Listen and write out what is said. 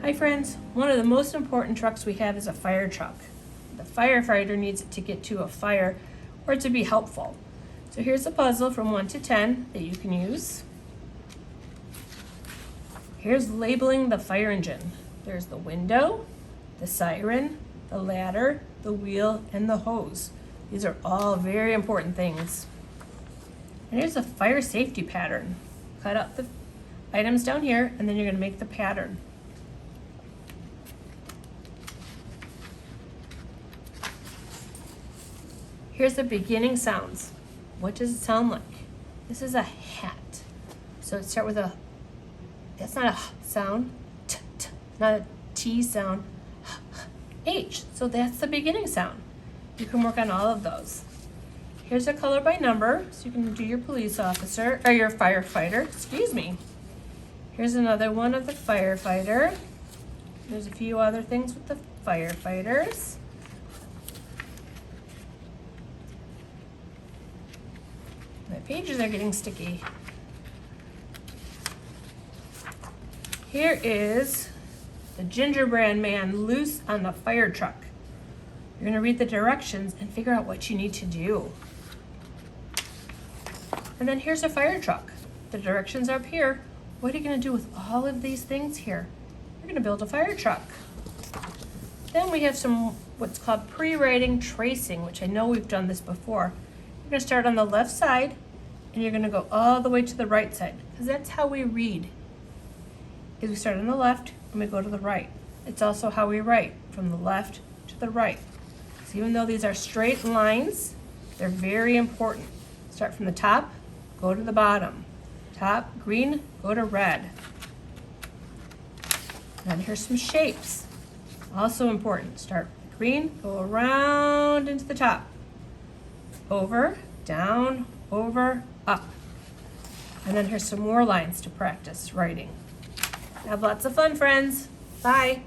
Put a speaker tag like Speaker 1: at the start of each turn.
Speaker 1: Hi friends, one of the most important trucks we have is a fire truck. The firefighter needs it to get to a fire or to be helpful. So here's a puzzle from 1 to 10 that you can use. Here's labeling the fire engine. There's the window, the siren, the ladder, the wheel, and the hose. These are all very important things. And here's a fire safety pattern. Cut out the items down here, and then you're going to make the pattern. Here's the beginning sounds. What does it sound like? This is a hat. So start with a, that's not a h sound, t, t, not a T sound, H. So that's the beginning sound. You can work on all of those. Here's a color by number, so you can do your police officer, or your firefighter, excuse me. Here's another one of the firefighter. There's a few other things with the firefighters. My pages are getting sticky. Here is the gingerbread man loose on the fire truck. You're going to read the directions and figure out what you need to do. And then here's a fire truck. The directions are up here. What are you going to do with all of these things here? You're going to build a fire truck. Then we have some what's called pre-writing tracing, which I know we've done this before. You're going to start on the left side and you're going to go all the way to the right side, because that's how we read. Is we start on the left and we go to the right. It's also how we write, from the left to the right. So even though these are straight lines, they're very important. Start from the top, go to the bottom. Top, green, go to red. And here's some shapes. Also important. Start green, go around into the top. Over, down, over, up. And then here's some more lines to practice writing. Have lots of fun, friends. Bye.